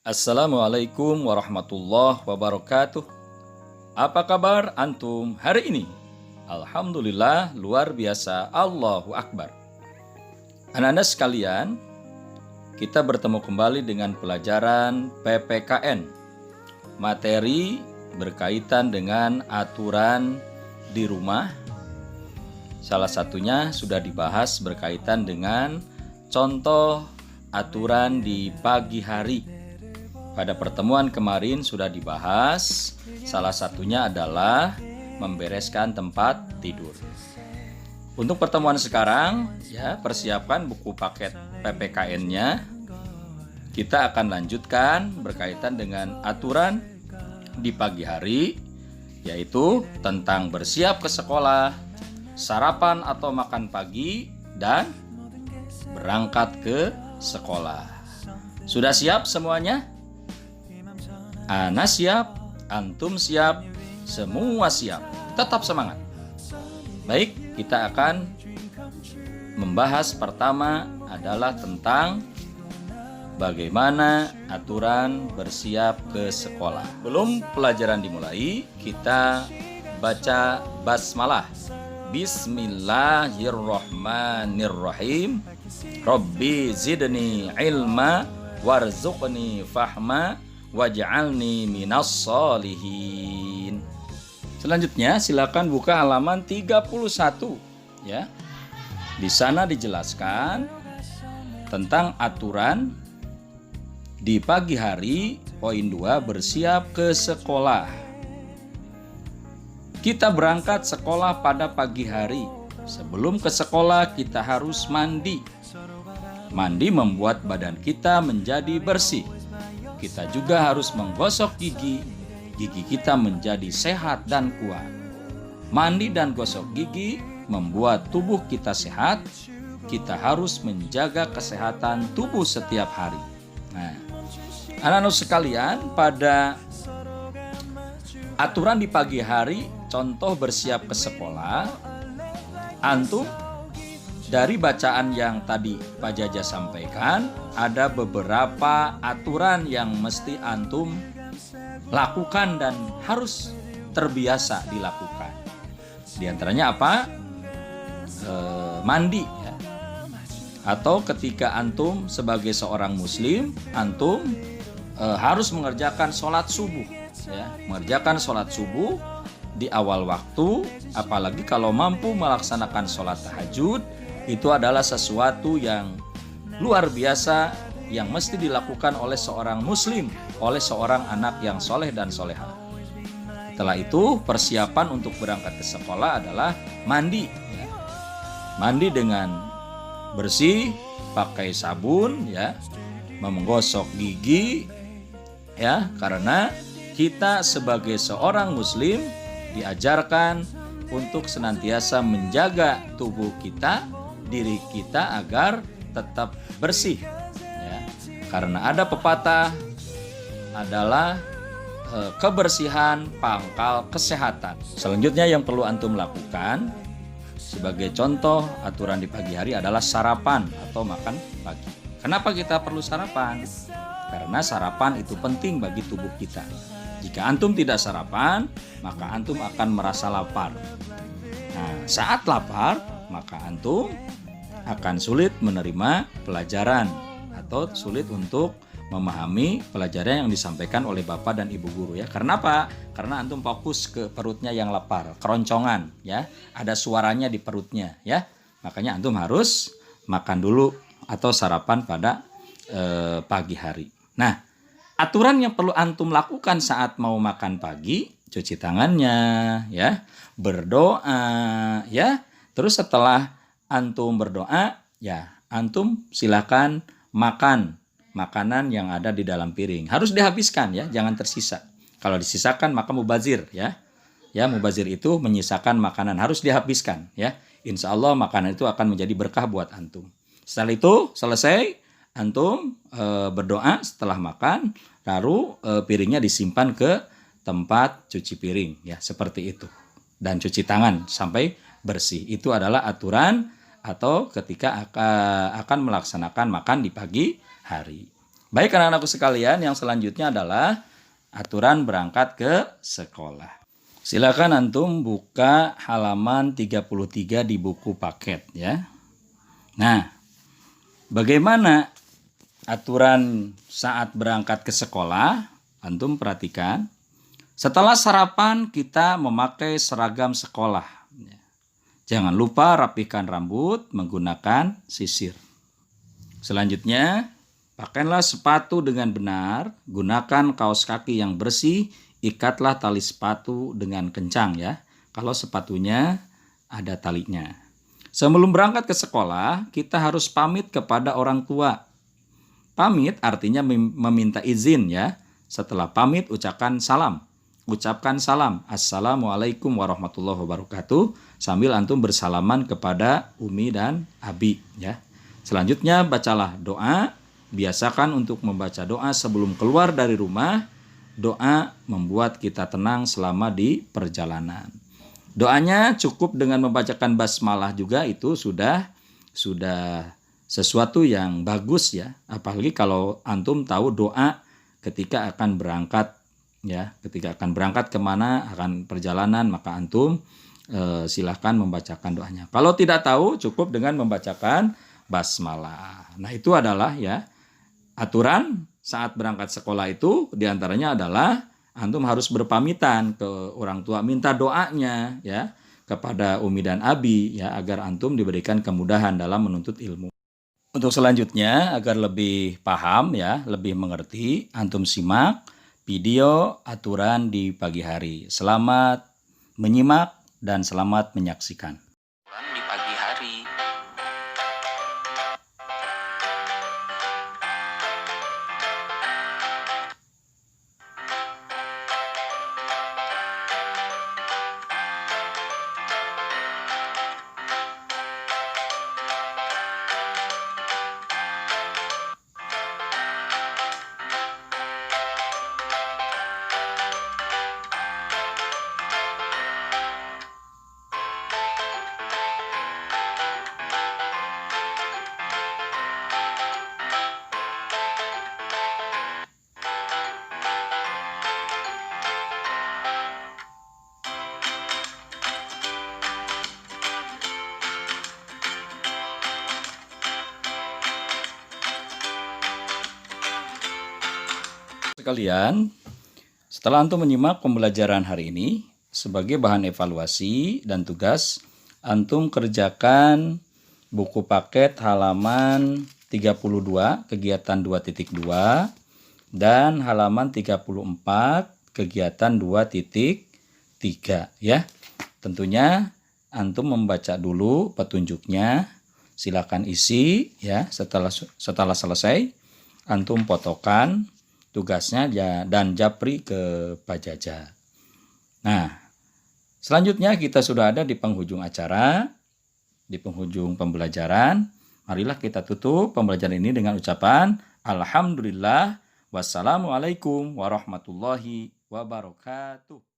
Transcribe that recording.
Assalamualaikum warahmatullahi wabarakatuh. Apa kabar antum hari ini? Alhamdulillah luar biasa, Allahu Akbar. Anak-anak sekalian, kita bertemu kembali dengan pelajaran PPKN. Materi berkaitan dengan aturan di rumah. Salah satunya sudah dibahas berkaitan dengan contoh aturan di pagi hari. Pada pertemuan kemarin sudah dibahas, salah satunya adalah membereskan tempat tidur. Untuk pertemuan sekarang, ya, persiapkan buku paket PPKN-nya. Kita akan lanjutkan berkaitan dengan aturan di pagi hari, yaitu tentang bersiap ke sekolah, sarapan atau makan pagi, dan berangkat ke sekolah. Sudah siap semuanya? Ana siap, antum siap, semua siap. Tetap semangat. Baik, kita akan membahas pertama adalah tentang bagaimana aturan bersiap ke sekolah. Belum pelajaran dimulai, kita baca basmalah. Bismillahirrahmanirrahim. Rabbi zidni ilma warzuqni fahma waj'alni minas sholihin. Selanjutnya silakan buka halaman 31 ya. Di sana dijelaskan tentang aturan di pagi hari. Poin 2, bersiap ke sekolah. Kita berangkat sekolah pada pagi hari. Sebelum ke sekolah kita harus mandi. Mandi membuat badan kita menjadi bersih. Kita juga harus menggosok gigi. Gigi kita menjadi sehat dan kuat. Mandi dan gosok gigi membuat tubuh kita sehat. Kita harus menjaga kesehatan tubuh setiap hari. Nah, anak-anak sekalian, pada aturan di pagi hari, contoh bersiap ke sekolah, antum dari bacaan yang tadi Pak Jaja sampaikan, ada beberapa aturan yang mesti antum lakukan dan harus terbiasa dilakukan. Di antaranya apa? Mandi ya. Atau ketika antum sebagai seorang muslim, antum harus mengerjakan sholat subuh ya. Mengerjakan sholat subuh di awal waktu, apalagi kalau mampu melaksanakan sholat tahajud. Itu adalah sesuatu yang luar biasa yang mesti dilakukan oleh seorang muslim, oleh seorang anak yang soleh dan soleha. Setelah itu persiapan untuk berangkat ke sekolah adalah mandi. Mandi dengan bersih, pakai sabun, ya, menggosok gigi, ya, karena kita sebagai seorang muslim diajarkan untuk senantiasa menjaga tubuh kita, diri kita agar tetap bersih ya. Karena ada pepatah adalah kebersihan pangkal kesehatan. Selanjutnya yang perlu antum lakukan sebagai contoh aturan di pagi hari adalah sarapan atau makan pagi. Kenapa kita perlu sarapan? Karena sarapan itu penting bagi tubuh kita. Jika antum tidak sarapan, maka antum akan merasa lapar. Nah, saat lapar, maka antum akan sulit menerima pelajaran atau sulit untuk memahami pelajaran yang disampaikan oleh bapak dan ibu guru ya. Karena apa? Karena antum fokus ke perutnya yang lapar, keroncongan ya, ada suaranya di perutnya ya. Makanya antum harus makan dulu atau sarapan pada pagi hari. Nah, aturan yang perlu antum lakukan saat mau makan pagi, cuci tangannya ya, berdoa ya. Terus setelah antum berdoa, ya, antum silakan makan makanan yang ada di dalam piring. Harus dihabiskan ya, jangan tersisa. Kalau disisakan maka mubazir ya. Ya, mubazir itu menyisakan makanan, harus dihabiskan ya. Insya Allah makanan itu akan menjadi berkah buat antum. Setelah itu selesai, antum berdoa setelah makan, lalu piringnya disimpan ke tempat cuci piring ya, seperti itu. Dan cuci tangan sampai bersih. Itu adalah aturan atau ketika akan melaksanakan makan di pagi hari. Baik anak-anakku sekalian, yang selanjutnya adalah aturan berangkat ke sekolah. Silakan antum buka halaman 33 di buku paket ya. Nah, bagaimana aturan saat berangkat ke sekolah? Antum perhatikan. Setelah sarapan kita memakai seragam sekolah. Jangan lupa rapikan rambut menggunakan sisir. Selanjutnya, pakailah sepatu dengan benar, gunakan kaos kaki yang bersih, ikatlah tali sepatu dengan kencang ya. Kalau sepatunya ada talinya. Sebelum berangkat ke sekolah, kita harus pamit kepada orang tua. Pamit artinya meminta izin ya. Setelah pamit ucapkan salam. Assalamualaikum warahmatullahi wabarakatuh, sambil antum bersalaman kepada Umi dan Abi ya. Selanjutnya bacalah doa. Biasakan untuk membaca doa sebelum keluar dari rumah. Doa membuat kita tenang selama di perjalanan. Doanya cukup dengan membacakan basmalah juga, itu sudah sesuatu yang bagus ya. Apalagi kalau antum tahu doa ketika akan berangkat ya, ketika akan berangkat kemana, akan perjalanan, maka antum silahkan membacakan doanya. Kalau tidak tahu, cukup dengan membacakan basmalah. Nah, itu adalah ya aturan saat berangkat sekolah. Itu diantaranya adalah antum harus berpamitan ke orang tua, minta doanya ya kepada Umi dan Abi ya, agar antum diberikan kemudahan dalam menuntut ilmu. Untuk selanjutnya, agar lebih paham ya, lebih mengerti, antum simak video aturan di pagi hari. Selamat menyimak dan selamat menyaksikan. Di pagi hari. Sekalian, setelah antum menyimak pembelajaran hari ini, sebagai bahan evaluasi dan tugas, antum kerjakan buku paket halaman 32 kegiatan 2.2 dan halaman 34 kegiatan 2.3 ya. Tentunya antum membaca dulu petunjuknya, silakan isi ya. Setelah selesai, antum fotokan tugasnya dan japri ke Pak Jaja. Nah, selanjutnya kita sudah ada di penghujung acara, di penghujung pembelajaran. Marilah kita tutup pembelajaran ini dengan ucapan Alhamdulillah, wassalamualaikum warahmatullahi wabarakatuh.